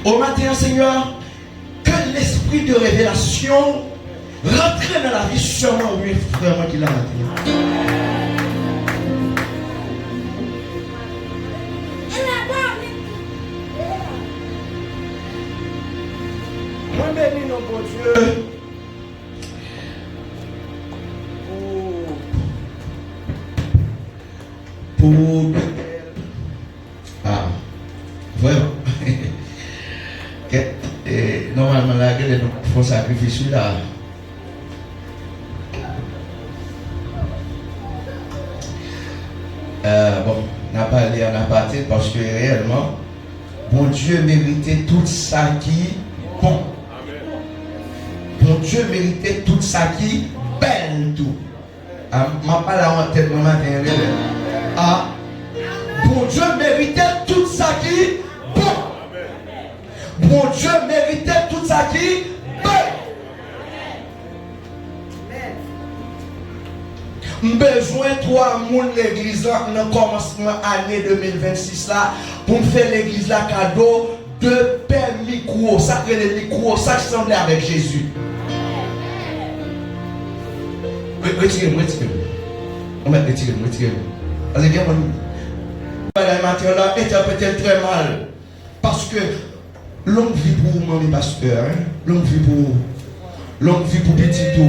Au matin, Seigneur, que l'esprit de révélation rentre dans la vie seulement, oui, vraiment qu'il a rentré. Moi, bénis nos bon Dieu. Pour vraiment. Normalement, là, il faut sacrifier là. Bon, on n'a pas allé en aparté parce que réellement, bon Dieu méritait tout ça qui bon. Bon Dieu méritait tout ça qui belle tout. Je ne parle pas en tête moment. Bon Dieu méritait tout ça qui bon. Bon Dieu méritait tout ça qui belle. Besoin toi mon l'église dans le commencement année 2026 là pour faire l'église là cadeau de père micro, ça que les micros, ça qui semblait avec Jésus. Retirez-moi. On va retirer. Parce que le matin là interprète très mal. Parce que l'homme vit pour mon pasteur, hein? L'homme vit pour Petito,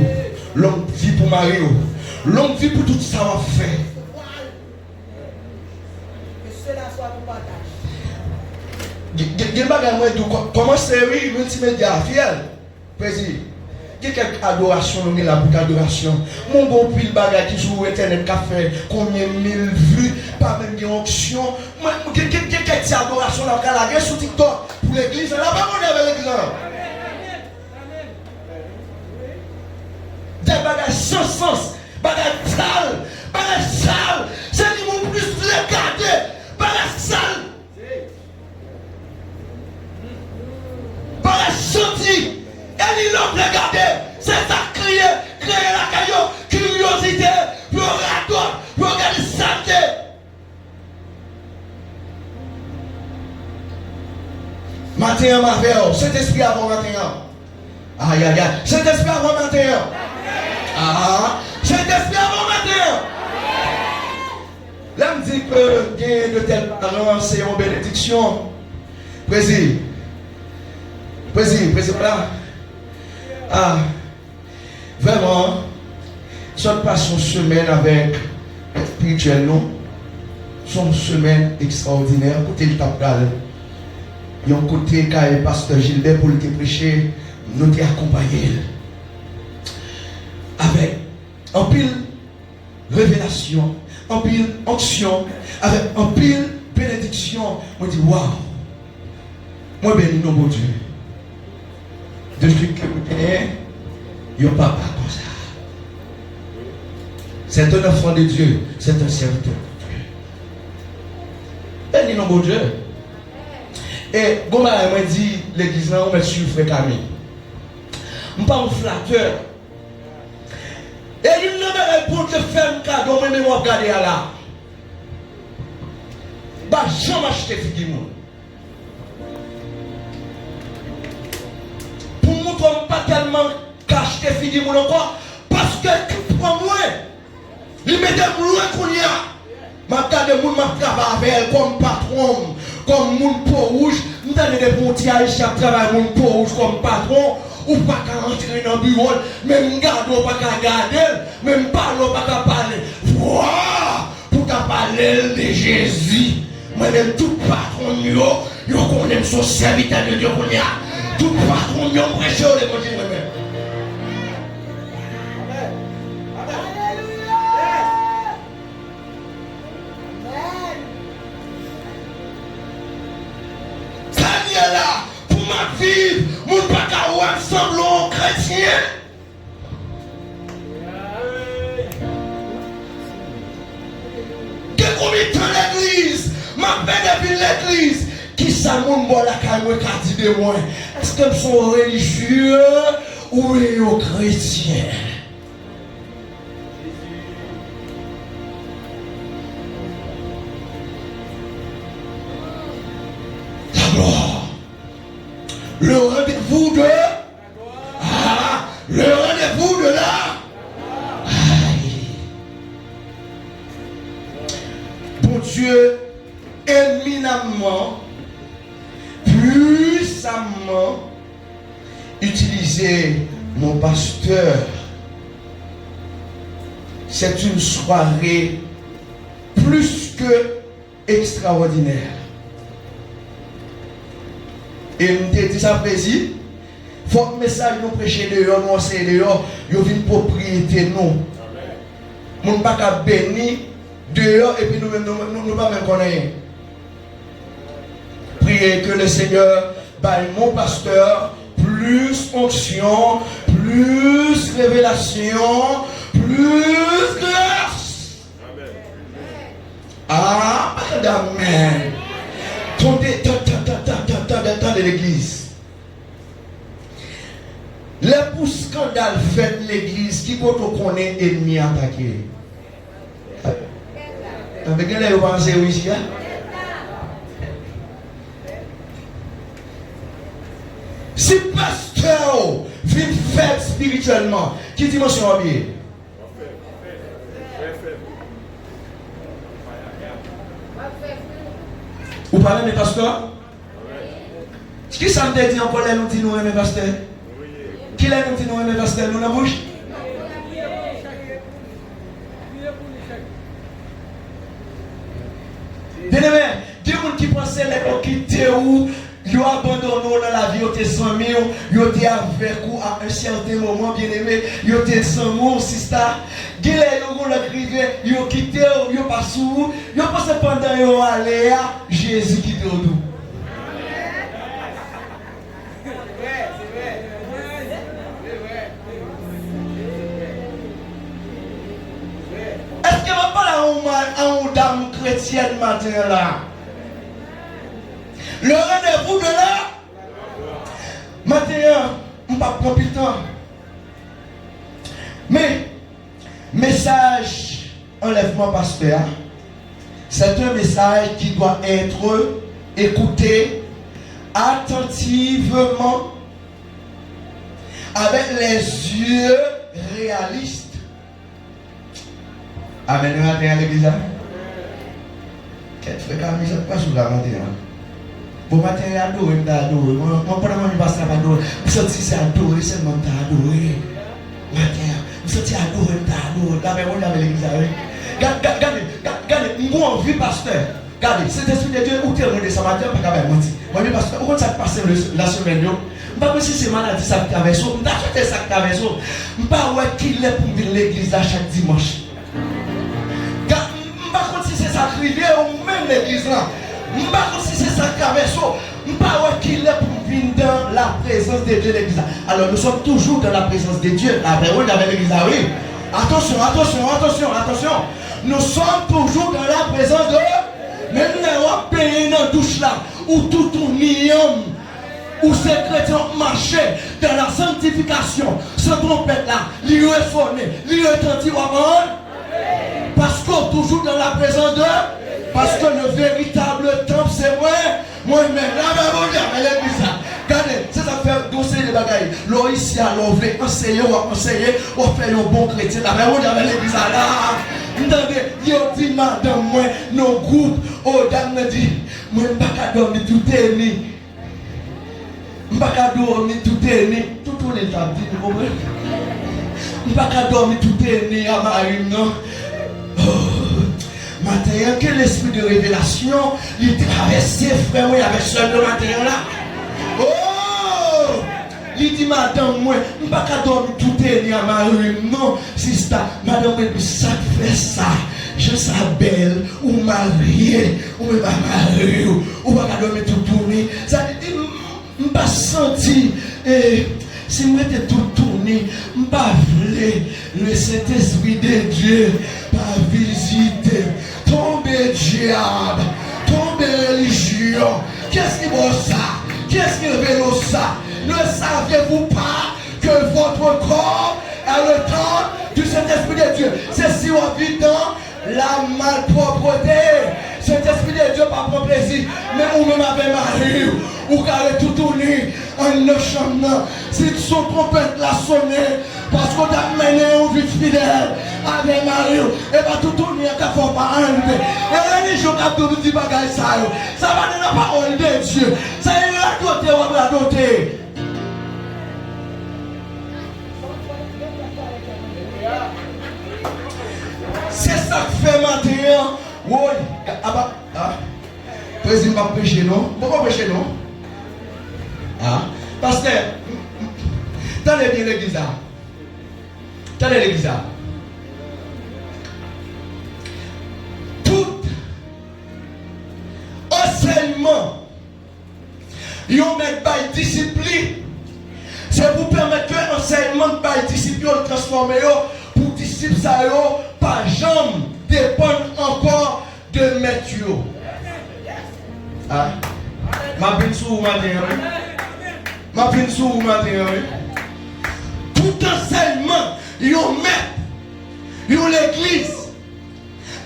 l'homme vit pour Mario, l'homme vit pour tout ça va faire. Que cela soit pour partage. Comment série multimédia, fiel, président. Il y a quelques adorations, nous là pour adoration. Mon bon pile bagage qui joue internet café, combien mille vues, pas même des auctions. Il y a quelques adorations là pour la sur TikTok pour l'église. Là, pas mon avec l'église. Des bagages sans sens, bagages sales, c'est du monde plus regarder, bagages sales. Bagages sortis. Et il l'a regardé, c'est ça créer la caillou, curiosité, pour regarder santé. Matin, ma verre, cet esprit avant matin. Aïe, cet esprit avant matin. Cet esprit avant matin. Là, me dit que gain de tels parents, c'est une bénédiction. Président, là. Vraiment, ça passe une semaine avec spirituel, non? Son semaine extraordinaire. Côté le tapal, il y a un côté quand le pasteur Gilbert pour le prêcher, nous t'y accompagné avec un pile révélation, un pile onction, avec un pile bénédiction. Moi je dis waouh, moi bénis nos bon Dieu. Depuis que vous tenez, il n'y a pas comme ça. C'est un enfant de Dieu, c'est un serviteur de Dieu. Bénis nos bon Dieu. Et Goma m'a dit, l'église là, on met sur le frère Camille. Je ne suis pas un flatteur. Et il ne me répond que faire un cadeau, mais je vais regarder là. Bah, jamais acheter figure. Pour moi, je ne pas tellement acheter figure encore. Parce que pour moi, il met des loin qu'on y a. Je regarde les gens qui travaillent avec elle comme patron, comme moun peau rouge. Je donne des pontiers qui travaillent moun peau rouge comme patron. Ou pas qu'à rentrer dans le bureau, même garde ou pas qu'à garder, même parler ou pas qu'à parler. Voilà, pour qu'à parler de Jésus. Moi-même, tout patron, yo connaît son serviteur de Dieu qu'on y a. Tout patron, yo prêche les motifs moi-même. Là, pour ma vie, mon pas qu'à ensemble chrétien. Que combien de temps l'église, ma paix depuis l'église, qui ça mon bon la caille qu'a dit de moi? Est-ce que sont religieux ou chrétiens? Le rendez-vous de... Ah, le rendez-vous de là. Bon Dieu, éminemment, puissamment, utiliser mon pasteur. C'est une soirée plus que extraordinaire. Et je me dis ça plaisir. Faut que le message nous prêcher dehors, nous enseigner dehors, nous vient propriété nous. Nous ne pas qu'à bénir dehors et puis nous-mêmes nous pas même connaître. Priez que le Seigneur baille mon pasteur plus onction, plus révélation, plus grâce. Amen. Ah, amen. Temps de l'église. Les pour scandale fait l'église qui peut connaître ennemi attaqué. Avec les pensées ici. Si pasteur vient faire spirituellement, qui dimension en bien? Vous parlez de pasteur? Qui ça me dit encore là nous dit nous aimer pasteur? Qui là nous dit nous aimer pasteur nous dans la bouche? Bien-aimé, des gens qui pensaient les quitter ou ils ont abandonné dans la vie, ils étaient sans amis, ils étaient avec vous à un certain moment, bien-aimé, ils étaient sans mots, sister. Ils ont crié, ils ont quitté, ils ont pas sous, ils ont passé pendant qu'ils ont allé à Jésus qui était au nous. Est-ce que vous parlez à une dame chrétienne matin là? Le rendez-vous de là, matin, on ne va pas prendre le temps. Mais, message enlèvement pasteur, c'est un message qui doit être écouté attentivement avec les yeux réalistes. Amen. À l'église. Qu'est-ce que tu fais pas sous la matin? Bon matin, adoré, adoré. Moi, pendant que je passe à adorer, je me sens adoré, seulement adoré. Matin, je me sens adoré, adoré. Regardez, on avait l'église. Regardez, moi, on vit pasteur. Regardez, cet esprit de Dieu, où tu es revenu ce matin, pas qu'à mentir. Moi, je pasteur, où ça passe la semaine? Je ne sais pas si c'est maladie, ça qui avait ça. Je ne sais pas si ça qui avait ça. Je ne sais pas qu'il est pour venir l'église chaque dimanche. Je ne sais pas si c'est ça qui arrive ou même l'église là. Je ne sais pas si c'est ça qui avait ça. Je ne sais pas qu'il est pour venir dans la présence de Dieu l'église. Alors nous sommes toujours dans la présence de Dieu. La vraie route avec l'église, oui. Attention. Nous sommes toujours dans la présence de Dieu. Mais nous avons payé dans la douche là. Où tout tourne, où ces chrétiens marchaient dans la sanctification. Ce trompette là, lui est sonné, lui est tendu au monde. Parce qu'on est toujours dans la présence de Dieu. Parce que le véritable temple, c'est moi-même. L'église, regardez, c'est ça fait dossier les bagailles. L'eau ici, on veut enseigner, on fait un bon chrétien. La même avec l'église là. Entendez, il dit, madame, moi, nos groupes, oh, dame me dit, moi, je ne vais pas dormir tout est né. Je ne vais pas dormir tout est né. Tout le temps, vous comprenez? Je ne vais pas dormir tout est né à Marie, non? Matin, que l'esprit de révélation, il traverse frère, moi, avec seul le matin là. Oh! Il dit, madame, moi, je ne vais pas dormir tout est né à Marie, non, sister, madame, ça fait ça. Je suis belle, ou mariée, ou même pas mariée, ou pas dormir tout tourner. Ça dit, je ne pas senti, si moi j'étais tout tourné, je ne pas voulu le Saint-Esprit de Dieu pas visiter. Tomber diable, tomber religion. Qu'est-ce qui vaut ça? Qu'est-ce qui révèle ça? Ne savez-vous pas que votre corps est le temple du Saint-Esprit de Dieu? C'est si on vit dans la malpropreté. Cet esprit de Dieu pas pour plaisir. Mais ou même avec Marie, ou carré tout tourné, en en neuf chambres, si son trompette l'a sonné, parce qu'on a mené une vie fidèle avec Mario, et va tout tourner à la fois par enlever. Et les gens qui ont dit bagaille ça va dans la parole de Dieu. Ça y est, la doter, on va la doter. C'est ça que fait matin. Oui, président va prêcher, non? Pourquoi prêcher, non? Ah, parce que, tenez bien l'église là. Tenez l'église là. Tout enseignement, ils ont mis par discipline. C'est pour permettre que l'enseignement par discipline transformer pour disciples ça pas jamais dépendre encore de maître. Ah, ma vie sous matin. Ma vie sous matin. Tout enseignement, ils ont maître, ils ont l'église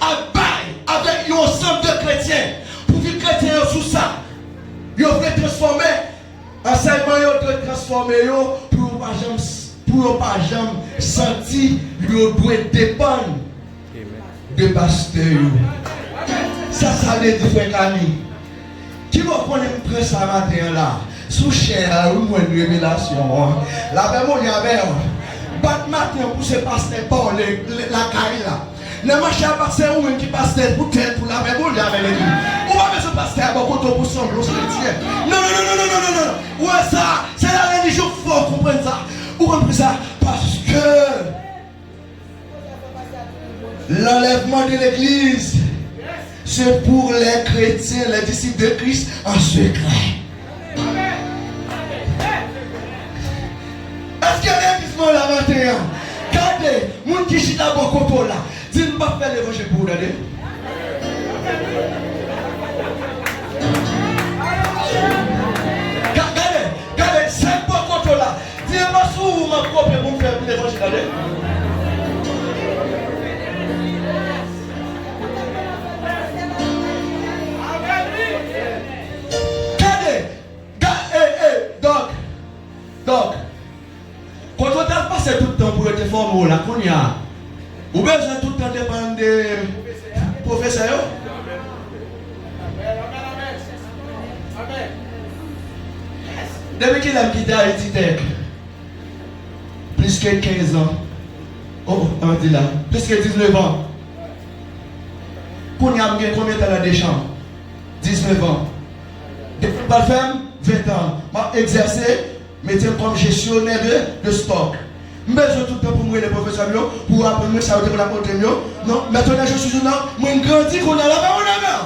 à bail avec un ensemble de chrétiens pour vivre chrétiens sous ça. Ils ont fait transformer enseignement, ils ont transformer pour pas jamais sentir qu'ils doivent dépendre de pasteur. Ça veut dire frère Camille. Qui va prendre une presse à matin là? Sous cher ou une révélation. La même on y avait. Bat matin pour ce pasteur par la caille là. Ne marchez pas pasteur ou qui pasteur pour tête pour la même on y avait les deux. On va mettre ce pasteur à côté pour sembler chrétien. Non. Ouais ça, c'est la religion faut comprendre ça. Vous comprenez ça? Parce que l'enlèvement de l'église, c'est pour les chrétiens, les disciples de Christ en secret. Est-ce qu'il y a un église là matin? Regardez, mon qui chita beaucoup là. Dis-nous pas faire l'évangile pour vous donner. Regardez, c'est beaucoup là. Dis-moi sous ma propre pour me faire l'évangile. Donc, quand on a passé tout le temps pour être formé là, qu'on y a, ou bien tout le temps dépendre des professeurs. Depuis qu'il a quitté Haïti, plus que 15 ans. Oh, on dit là, plus que 19 ans. Qu'on y a combien de temps des champs? 19 ans. Depuis que je femme, 20 ans. Je exercé. Mettez comme gestionnaire de stock. Je besoin tout le temps pour moi les professeurs pour apprendre ça pour la porte non, maintenant je suis un homme, moi grandi qu'on a là-bas, on a là.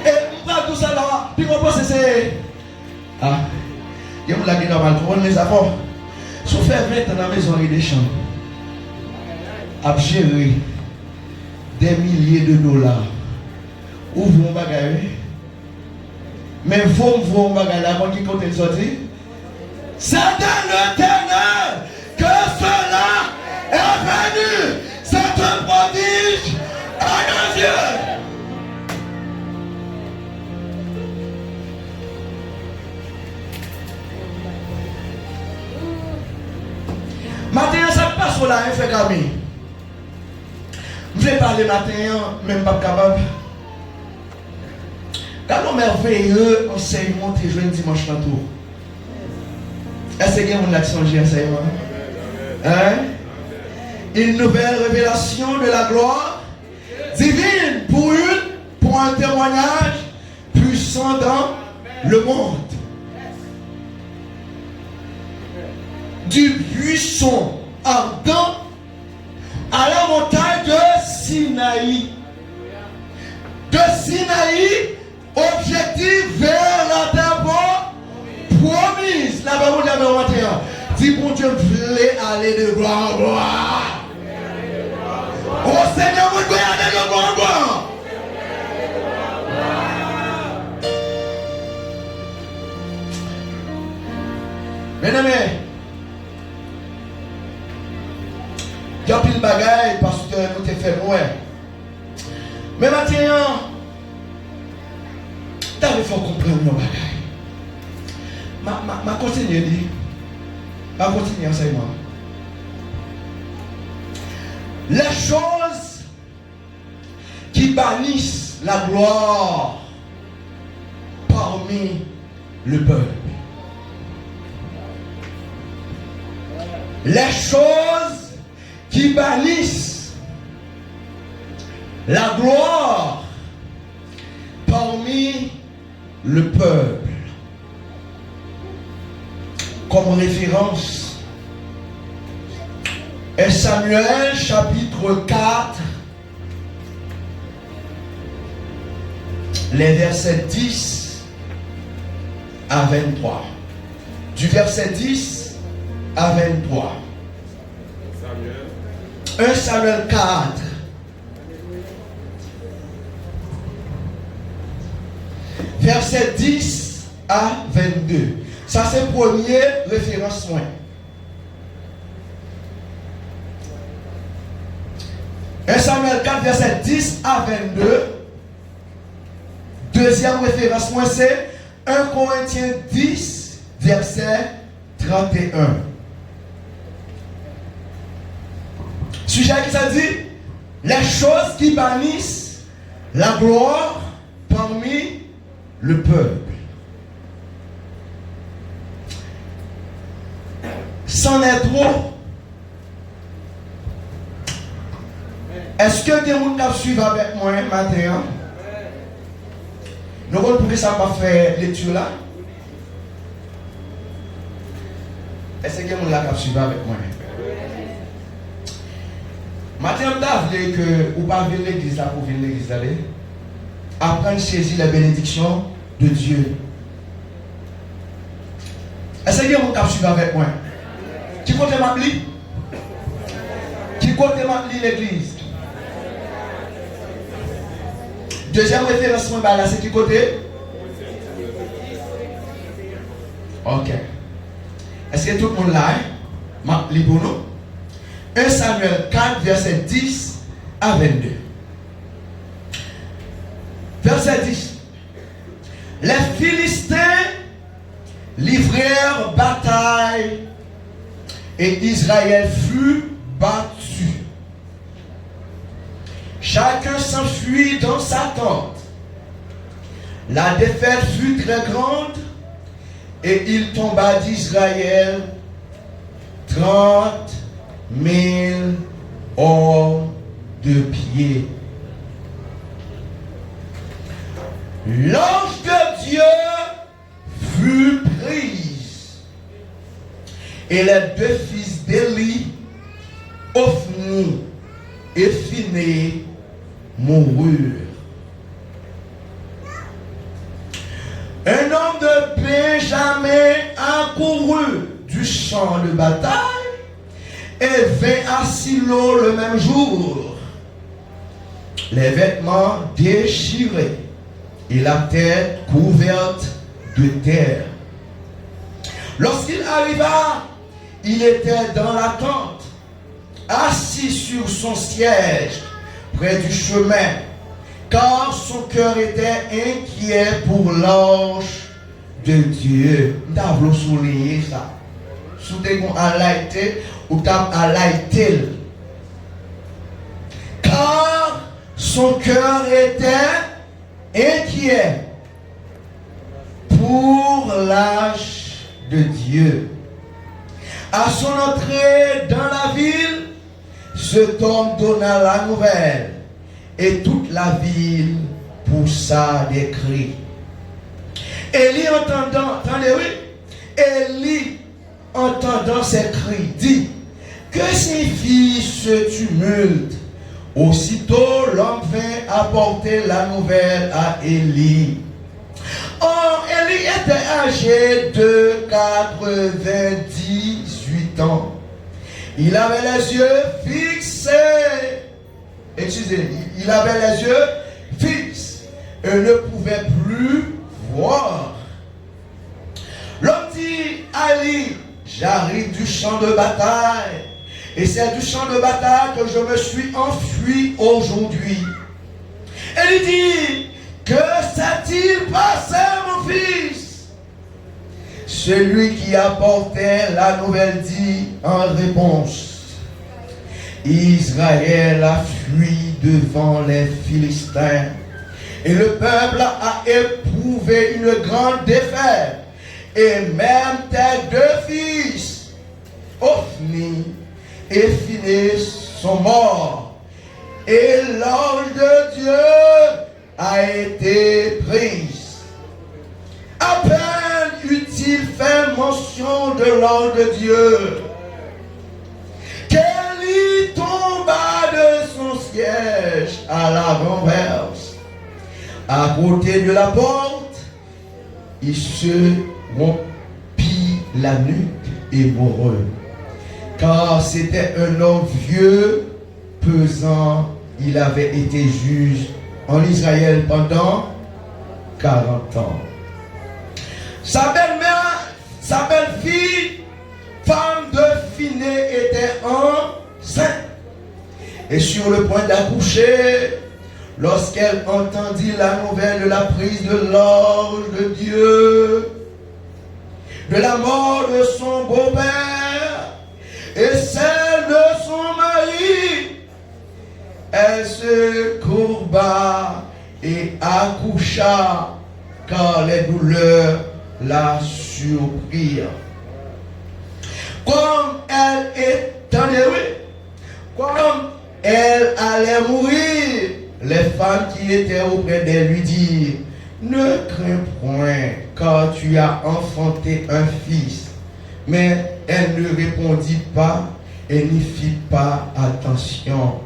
Et je tout ça là, puis on pense que c'est ah, il y a la vie normale, on les avons. Si on fait 20 ans dans la maison et des champs, à gérer des milliers de dollars, ouvrons bagage. Mais vous bagage là, quand qui compte le sortir. C'est dans le ténèbre que cela est venu. C'est un prodige à nos yeux. Matin, ça passe là, un fait Camille. Je vais parler matin, même pas capable. Quand on merveilleux enseignement, tu joues un dimanche dans tout. Est-ce qu'il y a une action j'ai enseignement? Hein? Une nouvelle révélation de la gloire divine pour un témoignage puissant dans le monde. Du buisson ardent à la montagne de Sinaï. De Sinaï, objectif vers la terre promise. La Bible dit dans 21. Dis bon Dieu, voulez aller de gloire en gloire. Oh Seigneur, vous devez aller de gloire en gloire. Bien-aimés, il y a pile de bagaille parce que nous t'es fait moins. Mais maintenant, il faut comprendre nos bagailles. Ma continue, ma continue enseignement. Les choses qui bannissent la gloire parmi le peuple. Les choses qui bannissent la gloire parmi le peuple. Comme référence, 1 Samuel chapitre 4, les versets 10 à 23. Du verset 10 à 23. 1 Samuel 4. Verset 10 à 22. Ça c'est le premier référencement. Un Samuel 4, verset 10 à 22. Deuxième référencement, c'est 1 Corinthiens 10, verset 31. Sujet qui ça dit? Les choses qui bannissent la gloire parmi le peuple. C'en est trop. Est-ce que des gens qui suivent avec moi matin? Nous allons pour que ça va faire lecture là. Est-ce que des gens qui suivent avec moi? Matin, je veux que vous ne pas venir l'église là pour venir l'église là. Apprendre à saisir la bénédiction de Dieu. Est-ce que des gens qui suivent avec moi? Qui côté m'a li? Qui côté m'a li l'église? Deuxième référence, là, c'est qui côté? Ok. Est-ce que tout le monde là? M'a li pour nous? 1 Samuel 4, verset 10 à 22. Verset 10. Les Philistins livrèrent bataille et Israël fut battu. Chacun s'enfuit dans sa tente. La défaite fut très grande et il tomba d'Israël 30 000 hommes de pied. L'ange de Dieu fut prise et les deux fils d'Élie, Ophni et Phiné, moururent. Un homme de Benjamin accourut du champ de bataille et vint à Silo le même jour, les vêtements déchirés et la tête couverte de terre. Lorsqu'il arriva, il était dans la tente, assis sur son siège près du chemin, car son cœur était inquiet pour l'ange de Dieu. Nous avons souligné ça. Si vous avez été ou été, car son cœur était inquiet pour l'ange de Dieu. À son entrée dans la ville, cet homme donna la nouvelle et toute la ville poussa des cris. Élie entendant ces cris, dit: que signifie ce tumulte? Aussitôt l'homme vint apporter la nouvelle à Élie. Or, Élie était âgé de 98 ans. Il avait les yeux fixés. Excusez, il avait les yeux fixes et ne pouvait plus voir. L'homme dit à Élie: j'arrive du champ de bataille, et c'est du champ de bataille que je me suis enfui aujourd'hui. Élie dit: que s'est-il passé, mon fils? Celui qui apportait la nouvelle dit en réponse: Israël a fui devant les Philistins, et le peuple a éprouvé une grande défaite, et même tes deux fils, Ophni et Phinehas, sont morts, et l'ange de Dieu a été prise. À peine eut-il fait mention de l'ange de Dieu qu'elle y tomba de son siège à la renverse. À côté de la porte, il se rompit la nuque et mourut. Car c'était un homme vieux, pesant. Il avait été juge en Israël pendant 40 ans. Sa belle-mère, sa belle-fille, femme de Phinehas, était enceinte et sur le point d'accoucher lorsqu'elle entendit la nouvelle de la prise de l'ange de Dieu, de la mort de son beau-père et celle de son mari. Elle se courba et accoucha, car les douleurs la surprirent. Comme elle était comme elle allait mourir, les femmes qui étaient auprès d'elle lui dirent: Ne crains point, car tu as enfanté un fils. Mais elle ne répondit pas et n'y fit pas attention.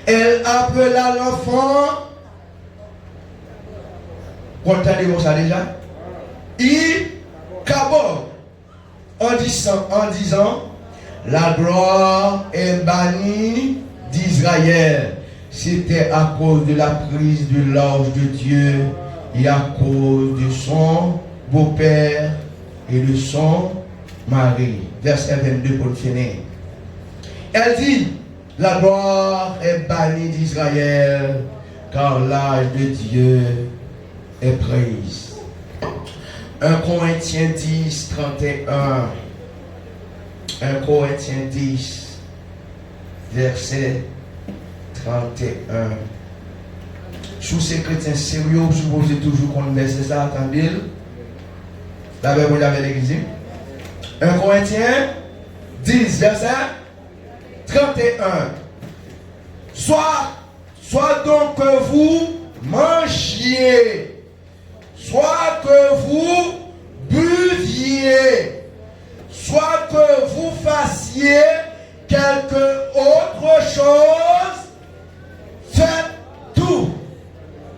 Elle appela l'enfant. Entendez-vous ça déjà? Ichabod, en disant: La gloire est bannie d'Israël. C'était à cause de la prise de l'ange de Dieu et à cause de son beau-père et de son mari. Verset 22 pour finir. Elle dit: La gloire est bannie d'Israël, car l'âge de Dieu est prise. 1 Corinthiens 10, 31. 1 Corinthiens 10, verset 31. Sous ces chrétiens sérieux, vous supposez toujours qu'on laisse ça, attendez. La Bible, vous l'avez l'église. 1 Corinthiens 10, verset 31. Soit donc que vous mangiez, soit que vous buviez, soit que vous fassiez quelque autre chose, faites tout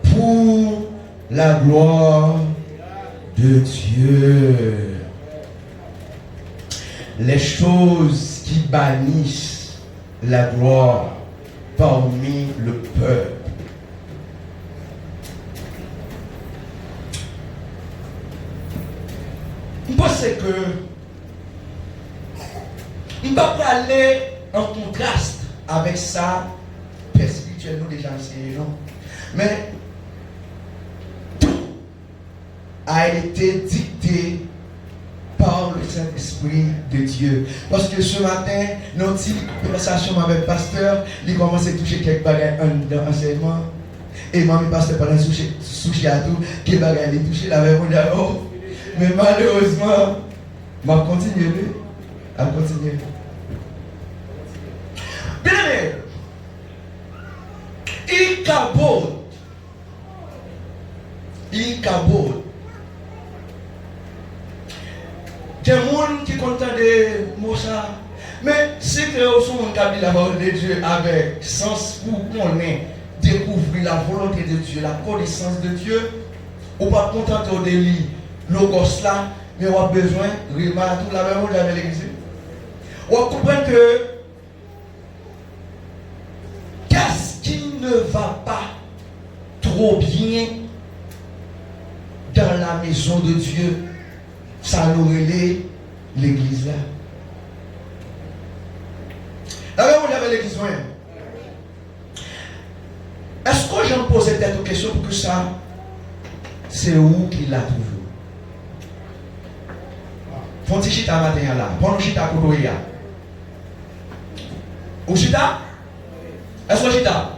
pour la gloire de Dieu. Les choses qui bannissent la gloire parmi le peuple. Je pense que je ne peux pas aller en contraste avec ça, père spirituel, nous déjà essayé, non? Mais tout a été dicté par le Saint-Esprit de Dieu. Parce que ce matin, notre conversation avec le pasteur, il commence à toucher quelques bagages dans l'enseignement. Et moi, le pasteur, pendant toucher à tout, quelques bagages il touché, il avait dit: oh, mais malheureusement, je vais continuer. À continuer. Bien aimé, Ichabod. Il y a des gens qui content de mots ça. Mais c'est que aussi on a dit la parole de Dieu avec sens pour qu'on ait découvrir la volonté de Dieu, la connaissance de Dieu. On ne peut pas contenter de lire logos là, mais on a besoin de remarquer tout la même chose avec l'église. On comprend que qu'est-ce qui ne va pas trop bien dans la maison de Dieu, ça nous relaie l'église là. La même chose avec l'église. Est-ce que j'en posais peut-être une question pour que ça, c'est où qu'il l'a toujours? Font petit chita matin là. Bon chita koto ya. Ou chita? Est-ce que chita?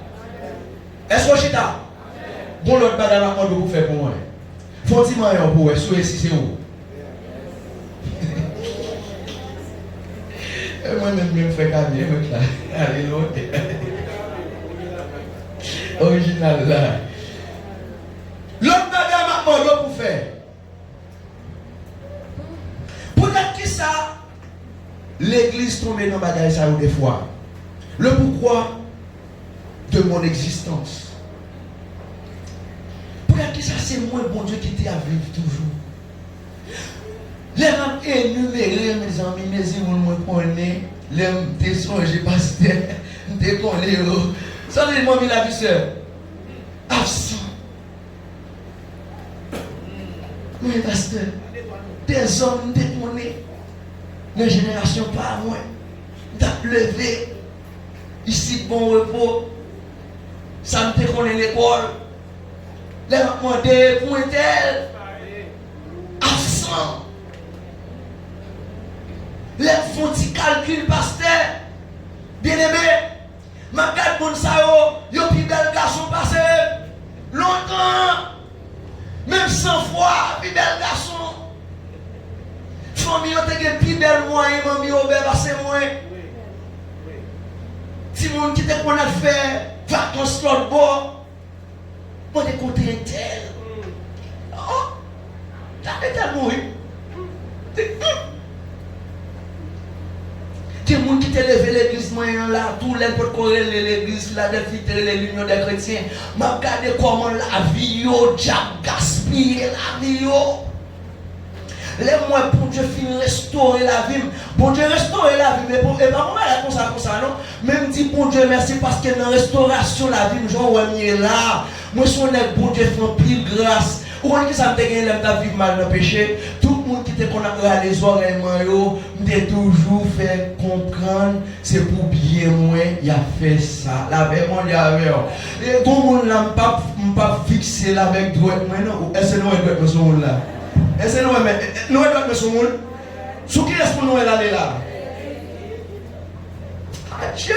Est-ce que chita? Bon l'autre bagage m'a demandé pour faire pour moi. Font petit maillot pour vous, souhait si c'est où. Moi-même, je me fais calmer, là. Allez, l'autre. Original, là. L'autre bagage m'a demandé pour faire. Peut-être que ça, l'église tombe dans le bagage ça des fois. Le pourquoi de mon existence. Peut-être que ça, c'est moi, bon Dieu, qui t'est à vivre toujours. Les gens énumérés, mes amis, mes amis, me connaissent. Les gens j'ai pasteur, je connais. Ça, c'est moi, la vie, sœur. Absent. Oui, pasteur. Des hommes, des connais. Les générations pas moi. T'as levé. Ici, bon repos. Ça me connaît l'école. Les gens m'ont demandé, où est-elle? Absent. Les font des calculs, pasteur. Bien aimé, ma garde bon ça yo plus bel garçon passé longtemps. Même 100 fois, plus bel garçon. Famille te gen plus bel moyen, mamie au bel passé moins. Si mon qui te connaît faire vacances l'autre bord. Moi de côté tel. Oh. T'as été mourir. Des gens qui te levé l'église moyen là, tous les pour courir l'église là, d'infiltrer l'union des chrétiens. M'a regardé comment la vie yo, gaspiller la vie yo. Les mois pour Dieu finir restaurer la vie. Bon Dieu restaurer la vie, mais pour et pas comme ça non. Même dit bon Dieu merci parce que dans restauration la vie, Jean ouais là. Moi son bon Dieu fait pile grâce. Ou quand ça me gagné l'aime vivre mal dans le péché, tout le monde qui te connaît les oreilles yo, me toujours fait comprendre c'est pour bien moi il a fait ça. La veille mon Dieu avec. Et comme on l'a pas fixé là avec droit moi non, est-ce que nous doit mettre son là? Est-ce que nous doit mettre son monde? Sous qui est-ce pour nous aller là? Adieu.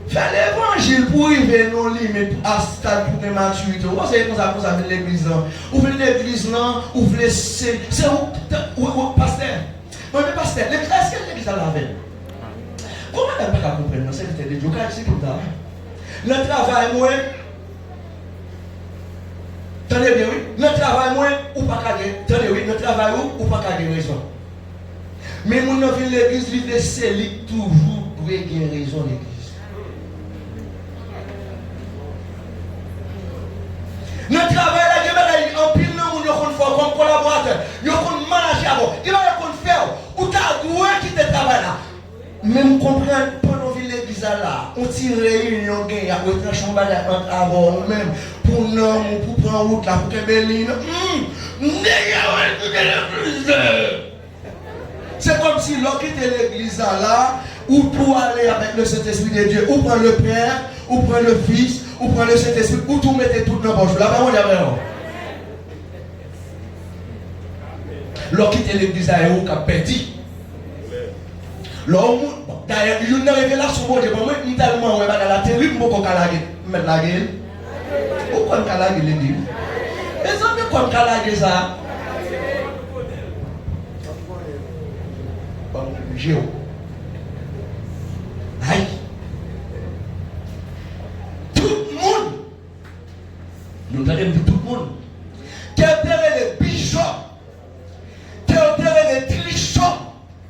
Faire l'évangile pour arriver non limite à stade pour de maturité. Vous savez comme ça l'église là. Vous voulez l'église là, vous voulez c'est où pasteur. Moi mais pasteur, est-ce que l'église là avec? Comment elle pas comprendre non, c'est de Dieu c'est comme ça. Le travail moi attendez bien oui, le travail moi ou pas gagner. Attendez oui, le travail ou pas gagner raison. Mais mon dans l'église lui c'est lui toujours doit gagner raison l'église. Notre travail là, il y a un pile de gens comme collaborateur, ils ont manager, ils vont faire. Ou tu as doué qui te travaille là. Même comprendre pendant l'église là, on tire réunion, il y a un tranchant entre avant même pour nous, pour prendre route là, pour que Berlin. C'est comme si l'on quitte l'église là, ou pour aller avec le Saint-Esprit de Dieu, ou prendre le Père, ou prendre le Fils, ou prendre le Saint-Esprit, ou tout mettre tout dans la poche. Là-bas, on y a vraiment. L'on quitte l'église là, et on a perdu. D'ailleurs, il y a une révélation, moi, je tellement, ouais, dans la terrible, je vais mettre la gueule. Pourquoi on la gueule, l'église? Les amis, pourquoi on la gueule ça? Géo. Aïe. Tout le monde. Nous allons dire tout le monde. Terre les bijoux. Terre les trichons.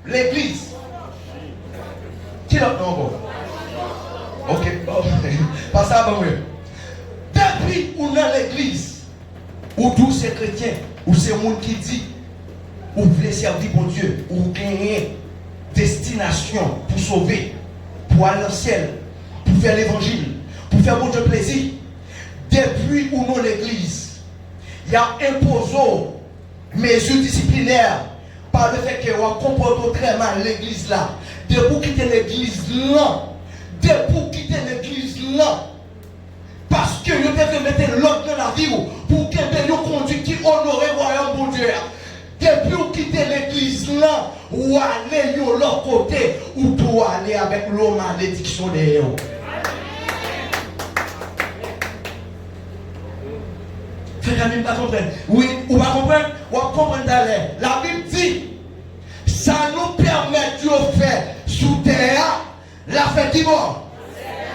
L'église. Qui l'a fait encore? Ok. Pas ça avant moi. Depuis où dans l'église, où tous ces chrétiens, où c'est monde qui dit, où vous voulez servir pour Dieu, où vous gagnez destination pour sauver, pour aller au ciel, pour faire l'évangile, pour faire bon Dieu plaisir. Depuis où non l'église, il y a imposé mesures disciplinaires par le fait que vous comportez très mal l'église là. Depuis vous quitter l'église là, depuis vous quitter l'église là, parce que vous devez mettre l'ordre dans la vie pour que vous conduite qui honore le royaume bon Dieu. Depuis vous quitter l'église ou aller de l'autre côté, ou pour aller avec l'eau malédiction de eux. Frère, ne pas comprendre. Oui, ou pas comprendre, ou pas comprendre d'aller. La Bible dit, ça nous permet de faire sous terre, la fête du bon.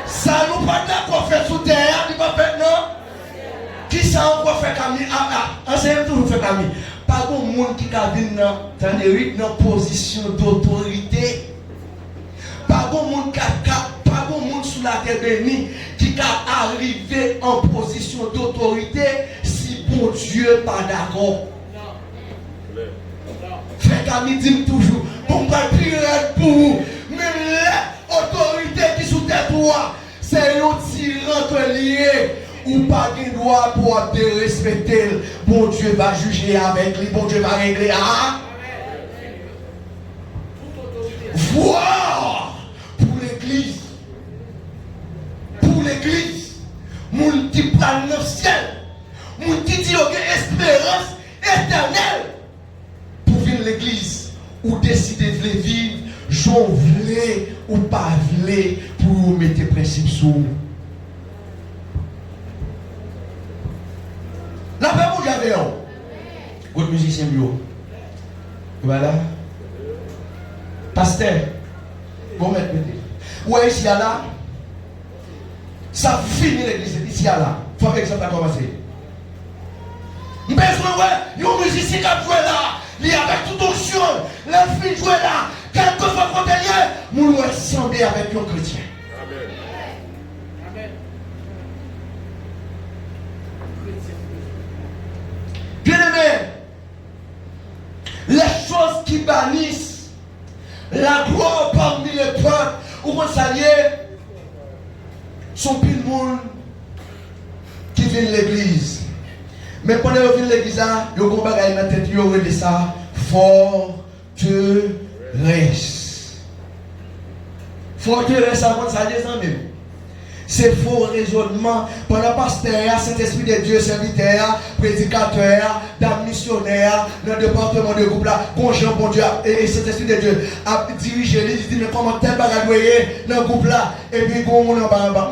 Ça nous permet de faire sous terre, il va faire non? Qui ça on va faire Camille? Enseigne toujours faire Camille. Pas de monde qui a venir dans position d'autorité. Pas de monde qui pas de monde sous la terre bénie qui a arrivé en position d'autorité si bon Dieu pas d'accord. Frère Camille dit toujours, bon pas prier pour vous, mais l'autorité qui sous tête toi, c'est un tyran lié. Ou pas de droit pour te respecter. Bon Dieu va juger avec lui. Bon Dieu va régler. Ah? Voir pour l'église. Pour l'église. Moun qui prend le ciel. Moun qui dit qu'il y a espérance éternelle. Pour vivre l'église. Ou décider de vivre. J'en voulais ou pas voulais pour mettre les principes sous. La paix vous avez un. Votre musicien bio. Voilà. Pasteur. Bon mettre peut-être. Ouais, ici là. Ça finit l'église. Ici là. Faut que ça commencer. Besoin ouais, un musicien qui a joué là. Il est avec toute option. Le film joué là. Quelquefois quand il est, nous nous semblons avec un chrétien. Amen. Amen. Bien-aimé, les choses qui bannissent la gloire parmi les peuples, où on s'allie, sont plus de monde qui viennent l'église. Mais pendant qu'ils viennent l'église, ils ont un bagage dans la tête, ils ont dit ça, forteresse. Forteresse, avant ça, des amis. C'est faux raisonnement. Pendant pasteur, Saint-Esprit de Dieu, serviteur, prédicateur, dame missionnaire, dans le département de groupe là, conjoint bon Dieu, et Saint-Esprit de Dieu a dirigé, il dit, mais comment tel bagage dans le groupe là, et puis on en bas.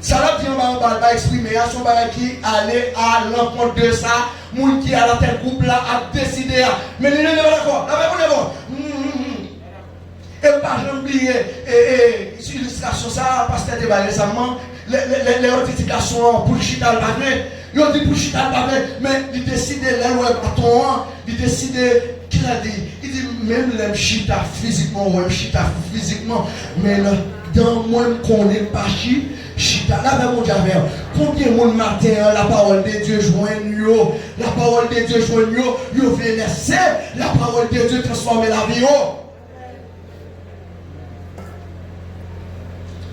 Ça l'a dit, on va exprimer, son bagage qui allait à l'encontre de ça, moun qui a la tel groupe là a décidé, mais il n'est pas d'accord, là, on est bon. Et pas oublier, sur l'illustration, ça, pasteur débat récemment, les notifications pour le chital pavé, ils ont dit pour le chital pavé, mais il décide, les lois bâton, il décide, qu'il a dit, il dit, même les chita physiquement, ouais, chita physiquement, mais dans moi, qu'on n'est pas chita, là, mon Dieu, combien de monde matin, la parole de Dieu joigne, la parole de Dieu joigne, ils veulent laisser la parole de Dieu transformer la vie.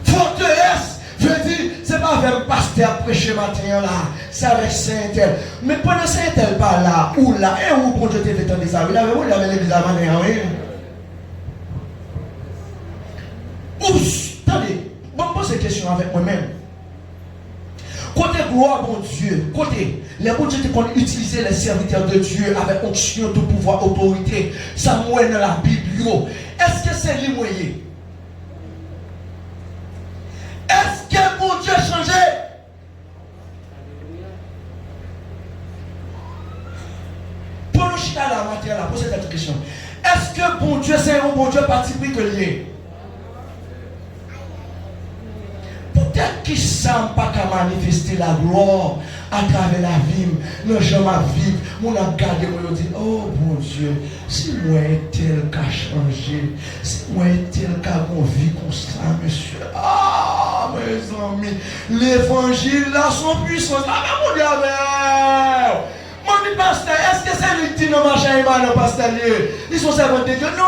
Forteresse, je dis, c'est pas avec le pasteur prêcher matin là, c'est avec Saint-Tel. Mais pendant Saint-Tel pas là, ou là, et où quand je t'ai fait entendre ça, il avait l'église à matin, oui. Oups, attendez, bon, pose cette question avec moi-même. Côté gloire, bon Dieu, côté, les bons Dieu qu'on utilise les serviteurs de Dieu avec onction de pouvoir, autorité, ça mouille dans la Bible. Est-ce que c'est lui moyen? Est-ce que bon Dieu a changé? Pour nous chiter à la matière, posez cette question. Est-ce que bon Dieu, c'est un bon Dieu particulier que lié? Peut-être qu'il ne semble pas qu'à manifester la gloire à travers la vie, le gens à vivre. Mon a gardé, moi, dit, oh bon Dieu, si moi tel qu'a changé, si moi tel qu'a mon vie comme ça, monsieur. Ah, mes amis, l'évangile là, son puissance. Ah, mon Dieu, mon pasteur, est-ce que c'est lui qui dit non, machin, non, pasteur? Ils sont servants de Dieu. Non.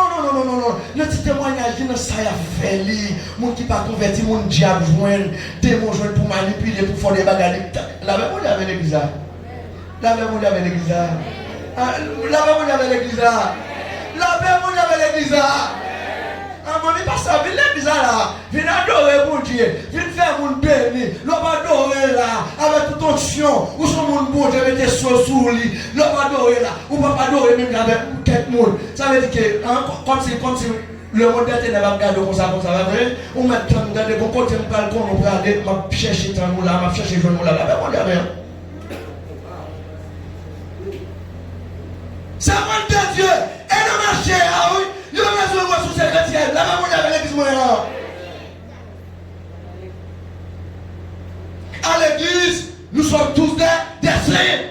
Le petit témoignage dit non, ça y a fait lui. Mon qui pas converti, mon diable joindre, démon joindre pour manipuler, pour faire des bagages. La même on avait l'église. La même on avait l'église. La même on avait l'église. La même on avait l'église. Maman, pas ça, viens l'église là. Viens adorer mon Dieu. Viens faire mon béni. L'on va adorer là. Avec toute onction. Où sont mon bon Dieu, mettez sous lui. L'on va adorer là. Ou pas adorer même avec quelqu'un. Ça veut dire que, comme si le monde était là, comme ça, va vrai. On met dans des bons côtés, on parle, on va aller, on va chercher dans nous là, on va chercher dans nous là. On va rien. Ça manque de Dieu. Et le marché, ah oui, il y a besoin de ressources chrétiennes. Là, on y avait l'église moyenne. À l'église, nous sommes tous des saints.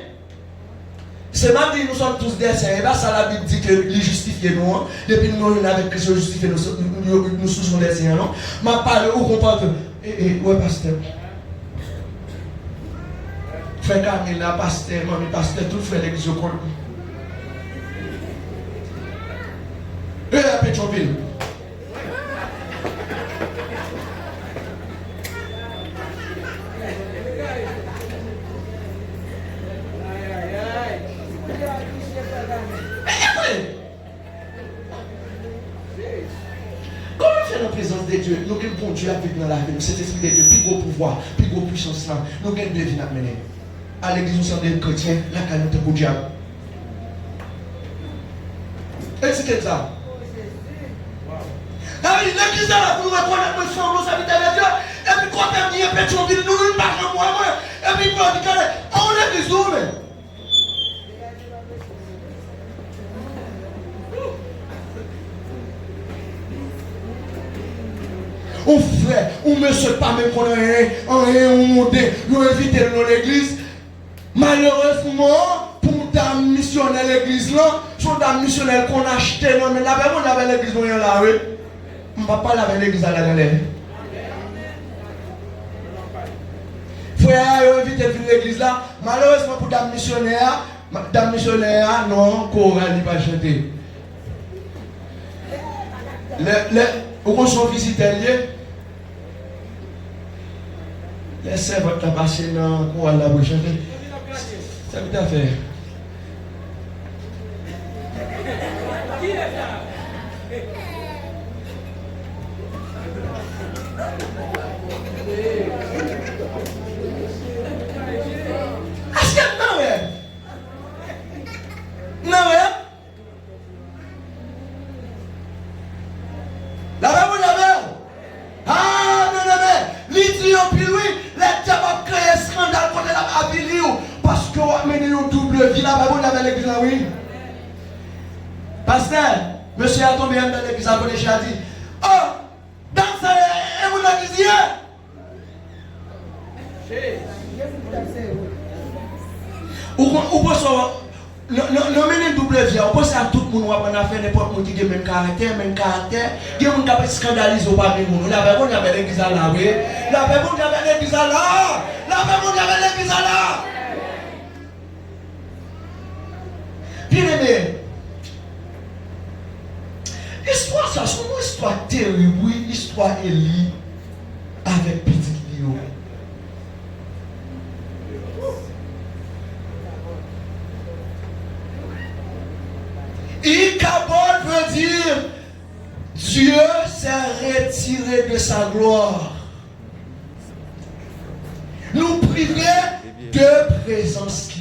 C'est même dit nous sommes tous des saints. Et bien, ça, la Bible dit que les justifier nous. Depuis nous, nous avec Christ, justifier nous sommes des saints. Non? Ma parole, où on parle de. Ouais, pasteur. Frère Camille, pasteur, mamie, pasteur, tout frère l'église au compte. Et à Pétionville. Comment faire la présence de Dieu? Nous avons un bon Dieu avec dans la vie. Cet esprit de Dieu, plus gros pouvoir, plus gros puissance là. Nous avons deux vies à mener. À l'église, nous sommes des chrétiens, la qualité pour diable. Et c'est ça. L'église là, pour nous reconnaître nos semblances avec Dieu. Et puis quand on vient à Pétionville, nous ne parlons pas moi. Et puis on dit on est des hommes. On frère, on ne sait pas même qu'on a un monté, nous inviter dans l'église. Malheureusement, pour dame missionnaire l'église là, sont dame missionnaire qu'on a acheté, non mais là, on avait l'église là, oui. On ne va pas laver l'église à la galère. Frère, invite à l'église là. Malheureusement pour dame missionnaire, non, chorale n'est pas chanté. Où sont visiteurs, les servants qui ont passé dans le chorale là pour chanter. Ça veut dire faire. Est-ce que non, non, la même ah, non, l'idée, puis oui, les diables ont créé un scandale contre la Bible parce qu'on a mené une double vie. La Bible avait l'église, oui. Pasteur, monsieur a tombé dans l'église, a dit, oh, dans ça, et vous l'avez dit, ou pas ça, non, mais une double vie, on pense à tout le monde, on a fait n'importe qui qui a le même caractère, il y a un qui a scandalisé au parmi nous. La Bible, il y avait l'église là, oui. La Bible, il y avait l'église là. La Bible, il y avait l'église là. Bien aimé, l'histoire, ça, c'est une histoire terrible, oui, l'histoire Élie avec petit Léo. Ikabod veut dire Dieu s'est retiré de sa gloire. Nous priver de présence qui.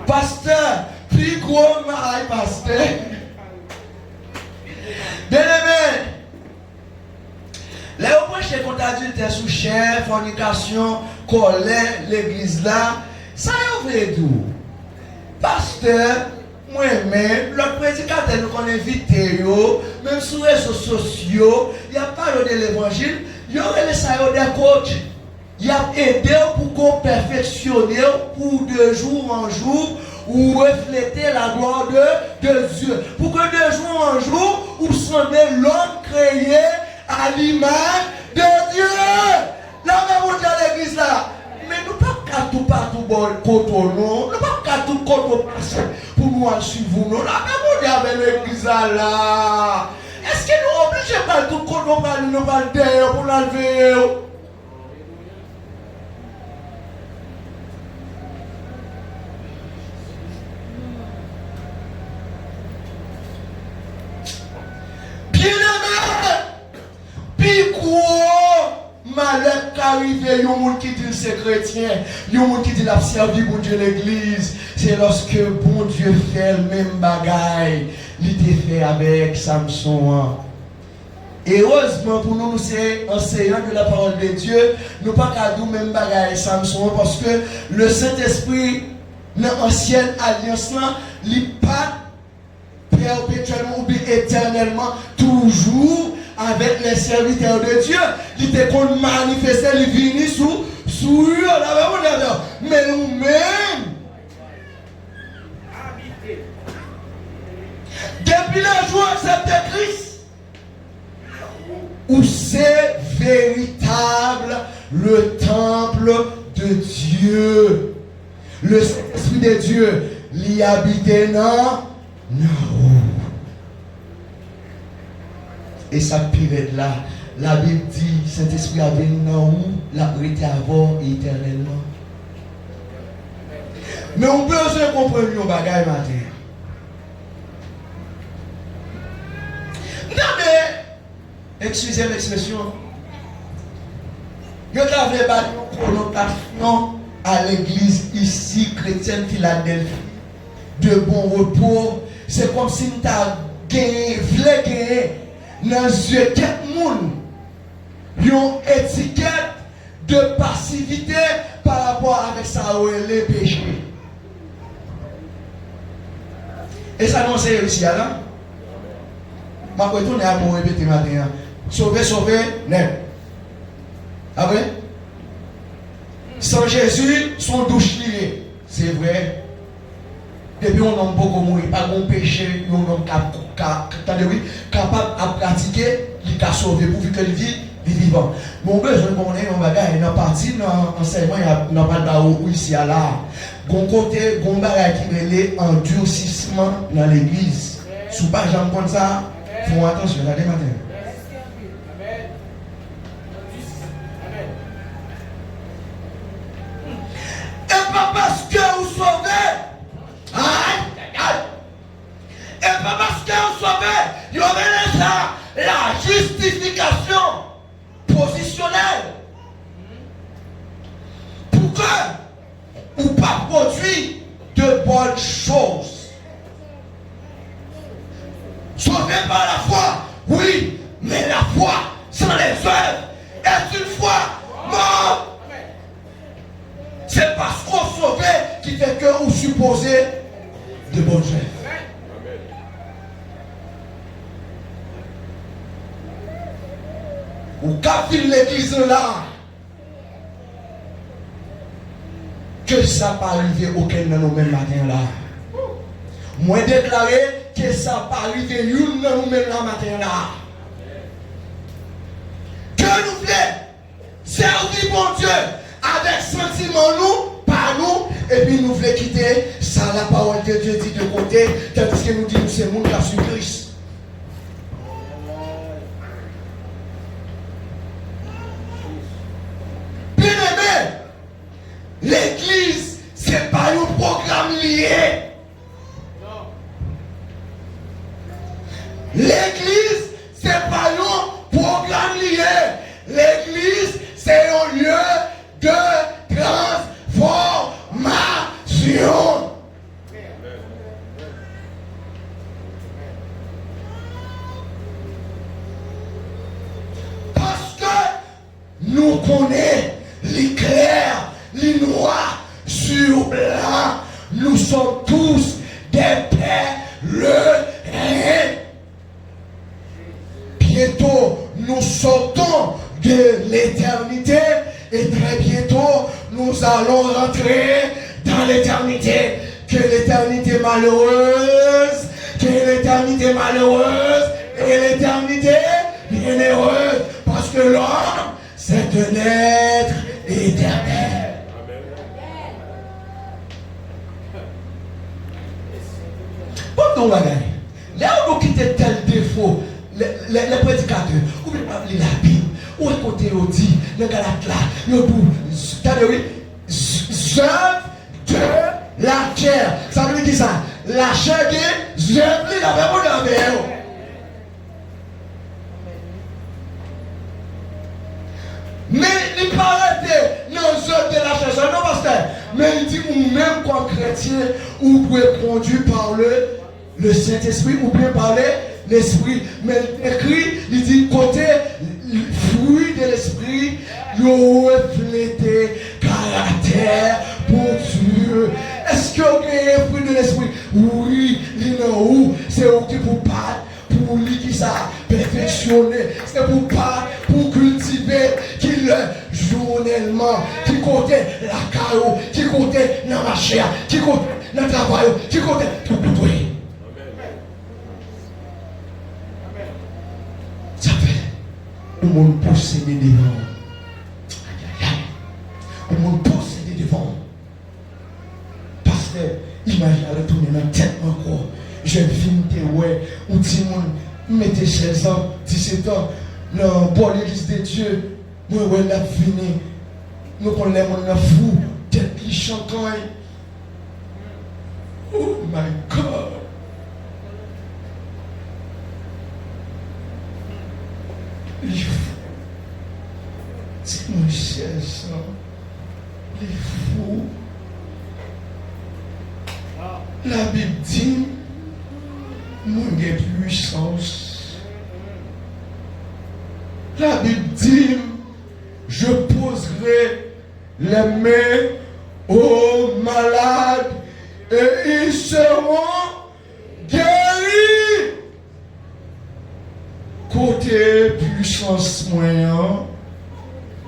Pasteur, plus gros maille, pasteur. Bien aimé, les reproches contre adultère sous chair, fornication, colère, l'église là, ça y est tout. Pasteur, moi-même, le prédicateur nous qu'on invite, même sur les réseaux sociaux, il y a parlé de l'évangile, il y aurait les salles des coachs. Il a aidé pour qu'on perfectionne pour de jour en jour ou refléter la gloire de Dieu. Pour que de jour en jour, vous semblez l'homme créé à l'image de Dieu. Là, on va à l'église là. Mais nous ne pouvons pas tout partout côté nous. Nous ne pouvons pas tout côté pour nous suivre nous. Là, on va avec l'église là. Est-ce que nous obligons pas tout côté nous parler derrière pour l'enlever? arrivé, il y a un monde qui dit que c'est chrétien, il y a un monde qui dit la servi bon Dieu l'église. C'est lorsque bon Dieu fait le même bagaille, il était fait avec Samson. Et heureusement pour nous, c'est enseignants de la parole de Dieu, nous pas qu'à nous même bagaille Samson parce que le Saint-Esprit dans l'ancienne alliance, il n'est pas perpétuellement ou bien éternellement toujours avec les serviteurs de Dieu. Il était qu'on manifestait, il venait sous eux, mais nous-mêmes, depuis le jour accepté Christ, où c'est véritable le temple de Dieu. Le Saint-Esprit de Dieu l'y habite dans nous. Et ça pire là. La Bible dit, Saint-Esprit a venu dans nous, la vérité avant et éternellement. Mais on peut aussi comprendre nos bagages matin. Excusez l'expression. Je t'avais battu une connotation à l'église ici, chrétienne Philadelphie, de bon repos. C'est comme si nous avons gagné dans les yeux de monde une étiquette de passivité par rapport avec ça où les péchés. Et ça nous c'est réussi là. Je vais retourner à mon répéter matin. Sauver, sauver, net. Après, sans Jésus, son douche liée. C'est vrai. Depuis on n'a pas mourir, pas de péché, on n'a capable à pratiquer, il a sauvé pour que le vie vivant. Mon besoin de connaître un bagage, dans partie dans l'enseignement, il n'y a pas de ici à là. Bon côté, bon bagage qui est endurcissement dans l'église. Si pas j'en prends ça, font attention, regardez matin. Et pas parce que vous sauvez, et pas parce que vous sauvez, il y aurait ça, la justification positionnelle. Pour que vous pas produit de bonnes choses. Sauvé par la foi, oui, mais la foi sans les œuvres est une foi morte. C'est parce qu'on sauvé qui fait que vous supposez de bonnes œuvres. Ou qu'a fait l'église là, que ça pas arrivé aucun de nous mêmes matin là. Moi déclaré que ça n'a pas arrivé une dans nous-mêmes la matin là. Que nous voulons servir mon Dieu avec sentiment nous, par nous, et puis nous voulons quitter ça la parole de Dieu dit de côté, tandis que nous disons c'est le monde qui a su Christ. Bien aimé, l'église, c'est pas un programme lié. L'église, c'est pas un programme lié. L'église, c'est un lieu de transformation. Parce que nous connaissons les clairs, les noirs sur blanc. Nous sommes tous des pèlerins. Bientôt, nous sortons de l'éternité et très bientôt, nous allons rentrer dans l'éternité. Que l'éternité malheureuse, que l'éternité malheureuse et l'éternité bienheureuse. Parce que l'homme, c'est un être éternel. Bon, nous, là où nous quittons tel défaut, les prédicateurs, ou bien la Bible, ou écoutez, on dit, le Galate là, le bout, œuvre de la chair. Ça veut dire ça? La chair qui est œuvre de la Mais il ne pas arrêter dans œuvre de la chair. Non, pasteur. Mais il dit, ou même comme chrétien, ou pouvez conduire par le Saint-Esprit, ou bien par l'Esprit. Mais il écrit, il dit, côté fruit de l'Esprit, nous refléter caractère pour Dieu. Est-ce que vous avez un fruit de l'Esprit? Oui, il est où? C'est où qui vous parle? Pour lui qui ça perfectionner, c'est pour pas pour cultiver qu'il journellement, qui côté la caillou, qui côté la machine, qui côté le travail, qui côté tout tout. Ça fait le monde possédé devant. Le monde possédé devant. Parce que imagine retourner dans la tête encore. Jeune fille, ouais, ou petit monde, mettez 16 ans, 17 ans, dans pour l'église de Dieu, moi, ouais, la fini, nous connaissons les gens fous, tête qui chante. Oh my God! Les fous, c'est mon 16 ans, les fous. La Bible dit, nous avons puissance. La Bible dit, je poserai les mains aux malades et ils seront guéris. Côté puissance moyen,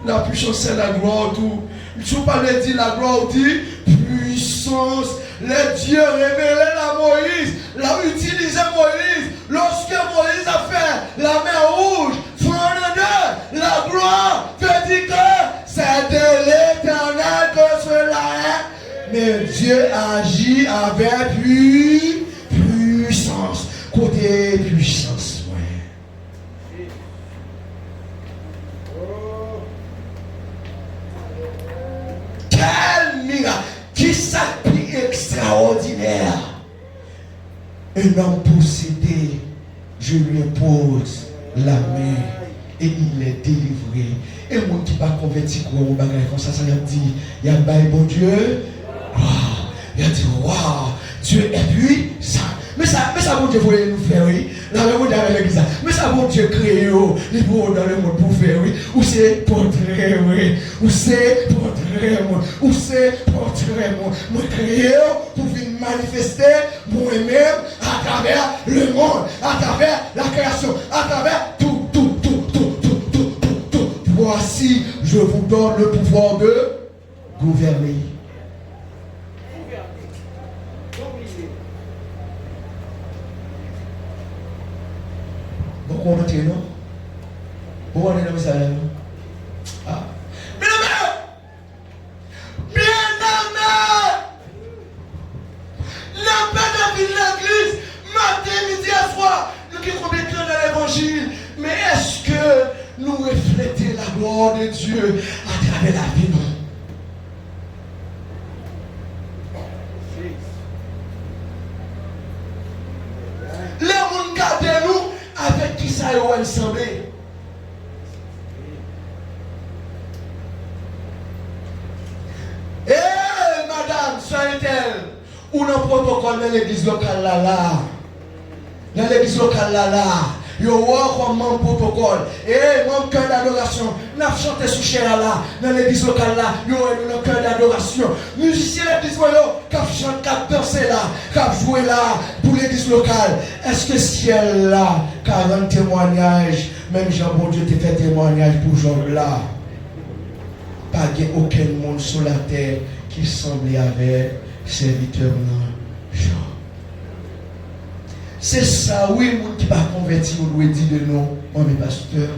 la puissance c'est la gloire tout. Je ne pas dire la gloire dit puissance. Le Dieu révélé à Moïse, l'a utilisé Moïse. Lorsque Moïse a fait la mer rouge, la gloire te dit que c'est de l'Éternel que cela est. Mais Dieu agit avec puissance. Côté puissance, ouais. Quel miracle! Qui s'appuie extraordinaire. Un homme possédé, je lui impose la main et il est délivré. Et moi qui pas converti quoi au bagage comme ça a dit, il y a un bon Dieu. Wow. Il a dit waouh, Dieu est puissant. Mais ça bon Dieu voulait nous faire, oui. La même chose avec l'église. Mais ça bon Dieu créé, il faut dans le monde pour faire, oui. Ou c'est portrait, oui. Ou c'est portrait, moi. Ou c'est portrait, moi. Moi créé pour venir manifester moi-même à travers le monde, à travers la création, à travers tout. Voici, je vous donne le pouvoir de gouverner. Pourquoi on est non? Pourquoi on est dans le salaire? Ah. Bien aimé, la paix de l'église, matin, midi et soir, nous qui sommes dans l'évangile, mais est-ce que nous reflétons la gloire de Dieu à travers la vie, non? Les gens gardent nous avec qui ça est ensemble. Eh madame, soyez-elle, ou dans le protocole dans l'église locale là. Dans l'église locale là. Yo comme mon protocole. Et mon cœur d'adoration. N'a chanté sous chair là. Dans l'église locale là. Yo le cœur d'adoration. Musiciens l'église là. Qui chante, qui danse là. Qui joue là. Pour l'église locale. Est-ce que ciel là. 40 témoignages. Même Jean bon Dieu te fait témoignage pour Jean là. Pas aucun monde sur la terre qui semblait avec serviteur Jean. C'est ça, oui, les gens qui ne sont pas convertis, on doit dire de non, moi, mes pasteurs.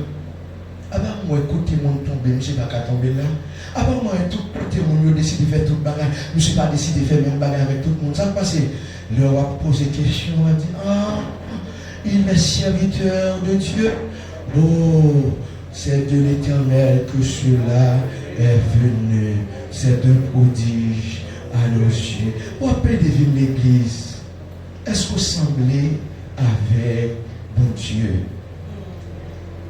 Avant moi, écoutez mon tomber, je ne suis pas qu'à tomber là. Avant moi, tout côté, on décide de faire tout le bagage. Je ne suis pas décidé de faire le même bagage avec tout le monde. Ça va passer. Leur a posé question, on a dit, ah, il est serviteur de Dieu. Oh, c'est de l'Éternel que cela est venu. C'est un prodige à nos yeux. On peut deviner l'église. Est-ce que vous semblez avec bon Dieu?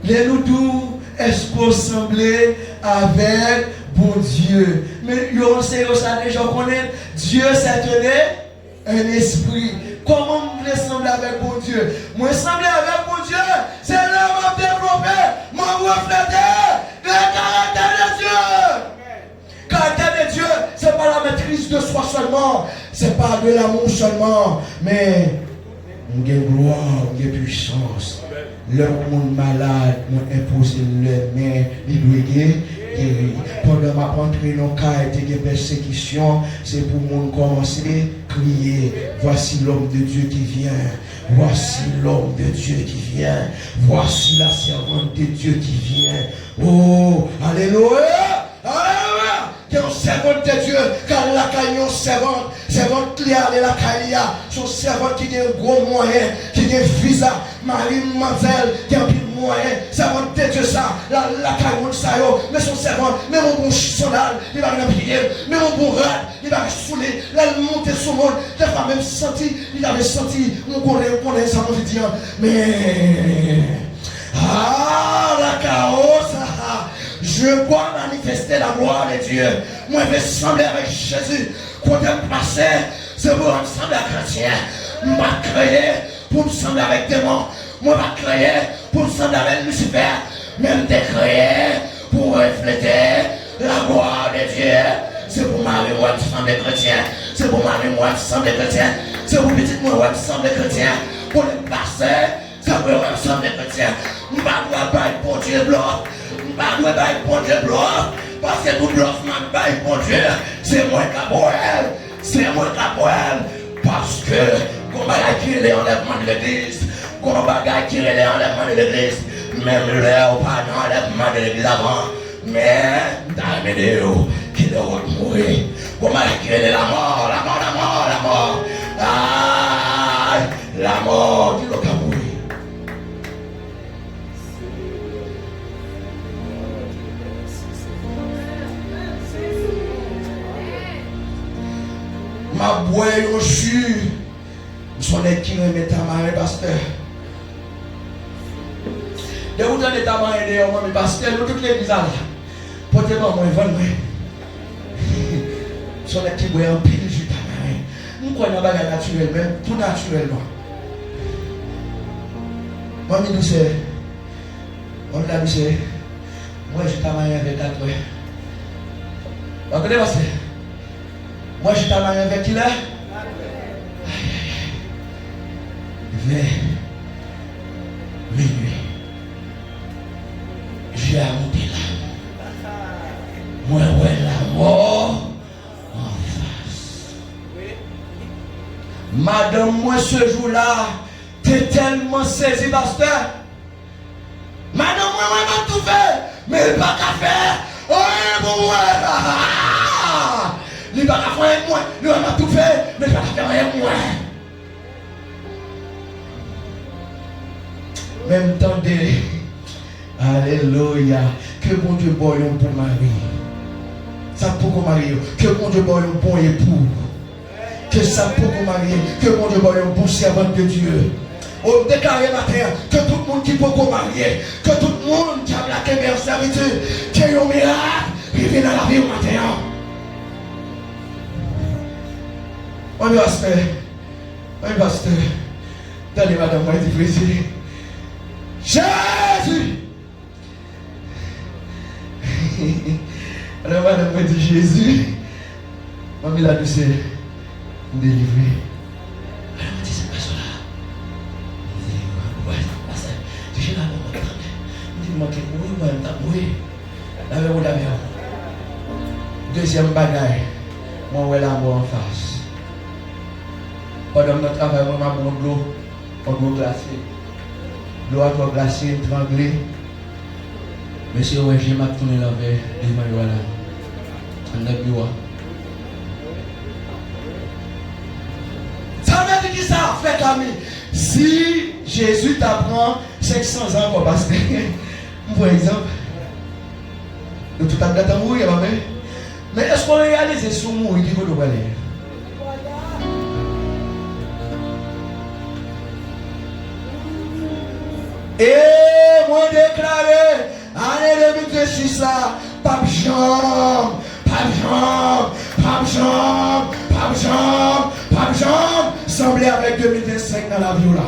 Les nous, est-ce que vous semblez avec bon Dieu. Mais yo sait ça déjà connaît Dieu c'est un esprit. Comment vous voulez sembler avec bon Dieu? Moi sembler avec bon Dieu, c'est là où je développer, mon refléter le caractère de Dieu. Caractère de Dieu, c'est pas la maîtrise de soi seulement, c'est pas de l'amour seulement, mais on a gloire, on a puissance. Leur monde malade, on impose les mains, les doigts guéris. Pendant ma rentrée dans le cas de persécution, c'est pour monde commencer à crier. Voici l'homme de Dieu qui vient. Voici l'homme de Dieu qui vient. Voici la servante de Dieu qui vient. Oh, alléluia! Alléluia! Qui est une servante de Dieu, car la caille est une servante qui est la caille, son servante qui a un gros moyen, qui a un visa, Marie Manzel, qui a un moyen, servante de Dieu ça, la caille ça mais son servante, mais mon bon sonal, il va rien prier, mais mon bon rat, il va saouler, là il monte sur le monde, il va même senti, il avait senti, on connaît ça, on dit, mais la chaos, je dois manifester la gloire de Dieu. Moi, je vais sembler avec Jésus. Quand je me passe, c'est pour me sembler chrétien. Je vais créer pour me sembler avec démons. Moi, je vais créer pour me sembler avec Lucifer. Même te créer pour refléter la gloire de Dieu. C'est pour Marie, moi, qui semble chrétien. C'est pour Marie, moi, qui semble chrétien. C'est pour petit moi, qui semble chrétien. Pour le passer, c'est pour moi, qui semble chrétien. Je ne vais pas être pour Dieu blanc. Je ne vais pas être pour Dieu blanc. Parce que tout blanc, je ne vais pas être pour Dieu. C'est moi qui pour elle. C'est moi qui pour elle. Parce que, qu'on va acquérir l'enlèvement de l'église. Qu'on va acquérir l'enlèvement de l'église. Même là, on pas l'enlèvement de l'église avant. Mais, dans les vidéos, qui doit mourir. Qu'on va acquérir la mort, la mort, la mort, la mort. Ah, la mort qui doit mourir. Ma boue au jus. Son qui me met à marrer, pasteur. De où t'en es à marrer d'ailleurs, moi, pasteur, nous toutes les bizarres. Portez-moi, moi, vendre. Son qui boit un pile de jus à marrer. Nous croyons pas naturel, même tout naturellement. Moi, je dis, on l'a dit, moi, je t'amène avec 4 heures. Vous connaissez, pasteur? Moi, je t'amène avec qui là? Vers minuit. J'ai monté là. Moi, ouais, la mort en face. Madame, moi, ce jour-là, t'es tellement saisi, pasteur. Madame, moi, m'a tout fait. Mais il pas qu'à faire. Oh, bon, ouais. Il va pas faire avec moi, il va tout faire, mais il va pas faire avec moi. Même temps de alléluia, que bon Dieu boyon pour Marie. Ça pour Marie, que bon Dieu boyon bon époux. Que ça pour Marie, que bon Dieu boyon bon servant de Dieu. On déclare matin que tout le monde qui peut marier, que tout le monde qui a la meilleure servitude, qui a un miracle, il vient dans la vie au matin. Oui, pasteur. Donnez madame, moi, dit plaisir. Jésus! Alors, madame, moi, dit Jésus. Maman, la douce, délivré. Alors, moi, dit, c'est pas ça là. Je dis, ouais, pasteur. Je dis, là, moi, je dis, moi, oui. Là, deuxième bagaille, moi, ouais, l'amour en face. Pendant notre travail, on a mon l'eau glacée. L'eau a trop glacée, tranglée. Monsieur, ouais, j'ai ma tourné là vers les mains, voilà. On a bu, ça veut dire ça, frère Camille. Si Jésus t'apprend 500 ans pour passer, par exemple, nous tout à l'heure, mourir, mais est-ce qu'on réalise sur mourir qui veut nous aller? Et moi déclaré, année 2026 là, Pas jambe, pas jambe, pas jambe, pas jambe, pas jambe. Semblé avec 2025 dans la vie là.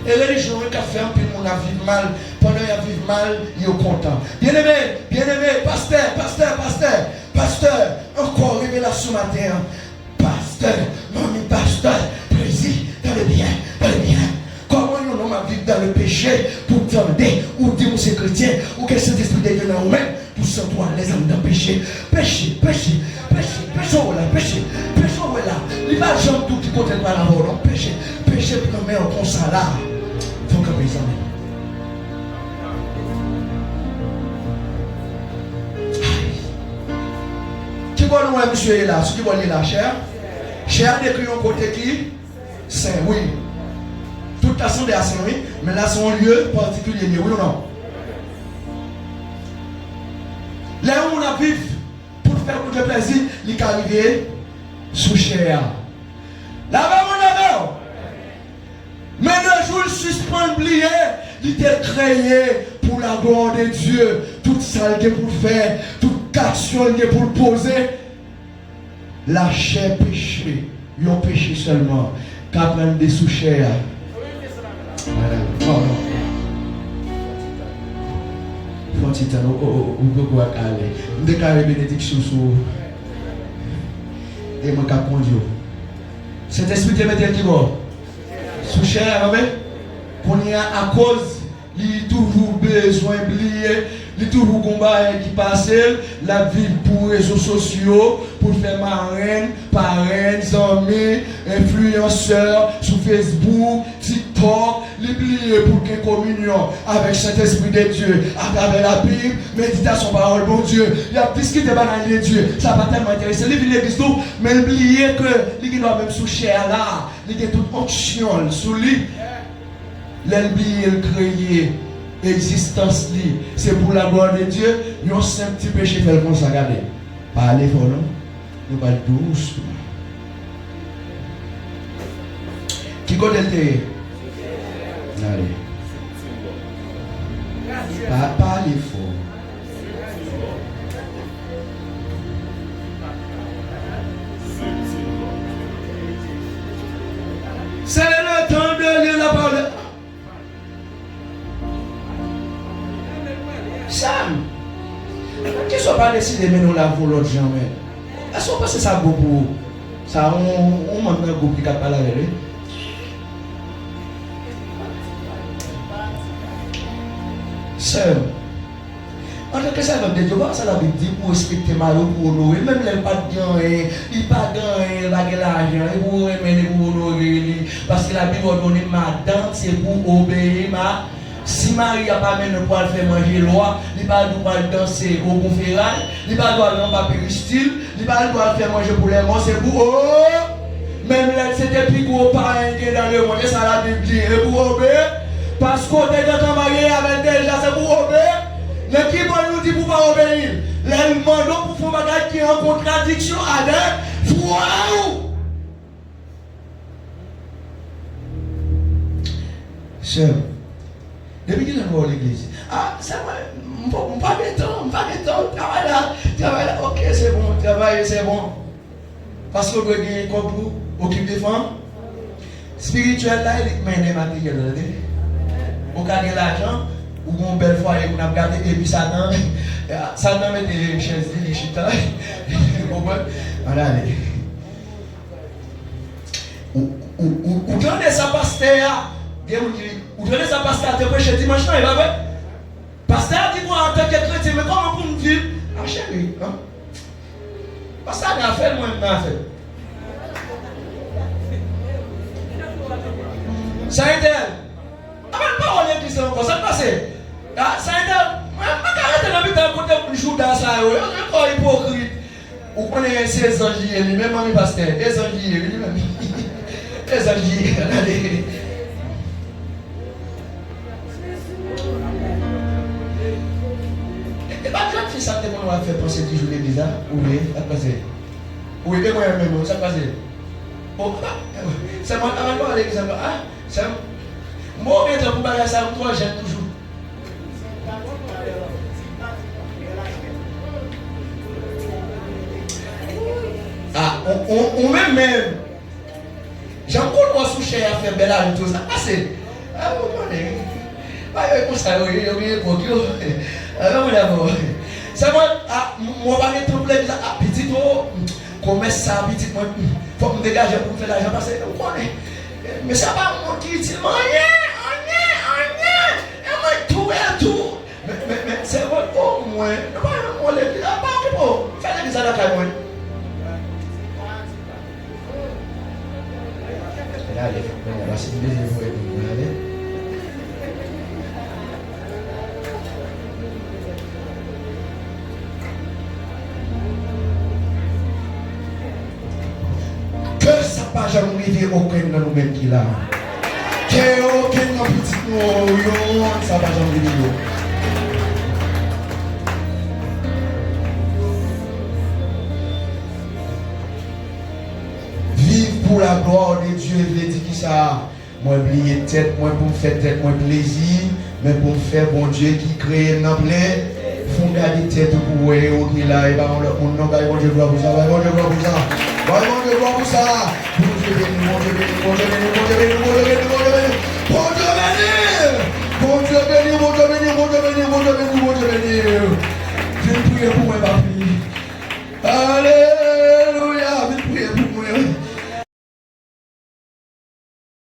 Et les religions qui ont fait un peu de monde à vivre mal, pendant qu'ils vivent mal, ils sont contents. Bien-aimé, pasteur, encore révélation matin. Pasteur, plaisir, dans le bien. Comment nous allons vivre dans le péché pour tendre, ou dire que c'est chrétien, ou que c'est esprit de Dieu dans nous-mêmes, pour sentir les âmes dans le péché. Péché, là. Il va jamais tout qui côté de la mort, non? Péché, pour nous mettre en ça là. Il faut que mes amis. Qui va nous monsieur là? Ce qui va aller là, cher? Cher décrit un côté qui? Saint, oui. Toute l'assemblée à Saint, oui. Mais là, c'est un lieu particulier, oui ou non? Là où on a vécu pour faire notre plaisir, il est arrivé sous cher. Là-bas, mon ami. Mais le jour, il suspend oublié, il était créé pour la gloire de Dieu. Toute salle qu'il pour faire, toute action qu'il pour poser. La chair péché, il a péché seulement, qu'à prendre des sous-chairs. Non. Faut que tu aller. Je déclare bénédiction sur. Et moi, je conduis. Cet esprit de mettre qui va? Sous-chair, qu'on y a à cause, il a toujours besoin d'oublier. Il y a toujours combat qui passe, la vie pour les réseaux sociaux, pour faire marraine, parraine, amis, influenceurs, sur Facebook, TikTok, l'oublier pour qu'il y ait communion avec Saint-Esprit de Dieu, à travers la Bible, méditation, parole, bon Dieu. Il y a discuté de banane de Dieu, ça va tellement intéresser. Il vient l'église tout, mais oublier que il doit même sous chair là, il y a toute onction sous lui. L'oublier, le créer. Existence li, c'est pour la gloire de Dieu. Nous avons un petit péché fait comme ça, regardez. Pas aller fort, non? Nous pas doucement. Qui côté le thé? Allez. Pas aller fort. C'est le temps de lire la parole. Sam, qui ne sont pas décidés de nous la pour l'autre jamais. Est-ce qu'on passe ça beaucoup? Ça, on manque un groupe qui a parlé avec lui. Sam, en tant que ça va de Dieu, ça l'a dit pour respecter Mario, pour honorer. Même les pas de gagner, il pas gagner, il va gagner l'argent, il pour aimer, pour honorer. Parce que la Bible va donner madame, c'est pour obéir ma. Si Marie n'a pas mené pour faire manger loi, il n'a pas droit de danser au conférence, il n'a pas droit de faire péristyle, il n'a pas droit de faire manger pour les morts, c'est pour eux. Même là, c'était plus gros parents dans le monde, ça la Bible dit, et pour obéir, parce qu'on est dans marié avec des gens, c'est pour obéir. Mais qui va nous dire pour ne pas obéir? Les demandons pour faire bagage qui est en contradiction avec foi. Sœur. Depuis qu'il est dans l'église, c'est vrai, pas de temps, travail là, ok, c'est bon, travail, c'est bon. Parce que vous avez un corps pour occuper des femmes. Spirituel là, il mène des matériels. Vous gagnez l'argent, ou une belle foyer, vous avez gardé, et puis Satan met des chaises, des chita. Voilà, allez. Ou donnez ça, pasteur. Vous donnez ça pasteur à te prêcher dimanche, il va voir. Pasteur dit moi en tant que chrétien, mais comment pour me vivre? Ah chérie, hein? Pasteur n'a fait, moi n'a fait. Ça a été. Avant de parler de ça encore, ça passe. Ça a été. Je ne vais pas arrêter de jouer dans ça. Je suis pas hypocrite. Vous connaissez 16 ans, même ami pasteur. 16 ans, lui-même. 16 ans, allez. Ça te va faire penser toujours l'église, hein? Oui, ça passe. Oui, et moi-même, ça passe. C'est moi, avant de l'église, C'est moi, je vais pour bagarre ça, toi, j'aime toujours. Ah, on même. J'ai encore moi sous cher à faire belle à tout ça. Ah, c'est. Ah, vous connaissez. Ah, comme ça, il y a oublié pour Dieu. Ah, vous d'abord. C'est moi, moi, pas de problème. Ah, petit, commerce ça, petit, moi, faut me dégager pour faire l'argent parce que vous connaissez. Mais ça va mon qui dit, rien. Et moi, tout. Mais c'est vrai, au moins. Moi, les gars, pas pour faire des choses à la caille, moi. Allez, on va se dire, allez. Que ça pas jamais arrivé aucun dans nous-mêmes qui là. Que aucun dans petit nous, ça va jamais arriver. Pour la gloire de Dieu, il dit qui ça? Moi, oublier tête, moi, pour me faire tête, moi, plaisir, mais pour me faire bon Dieu qui crée un emblème, faut garder tête pour vous, qui là, et on n'a pas bon Dieu gloire pour ça, bon Dieu gloire pour ça, bon Dieu gloire pour ça, bon Dieu béni, bon Dieu béni, bon Dieu béni, bon Dieu béni, bon Dieu béni, bon Dieu béni, bon Dieu béni, bon Dieu béni, bon Dieu béni, bon Dieu béni, bon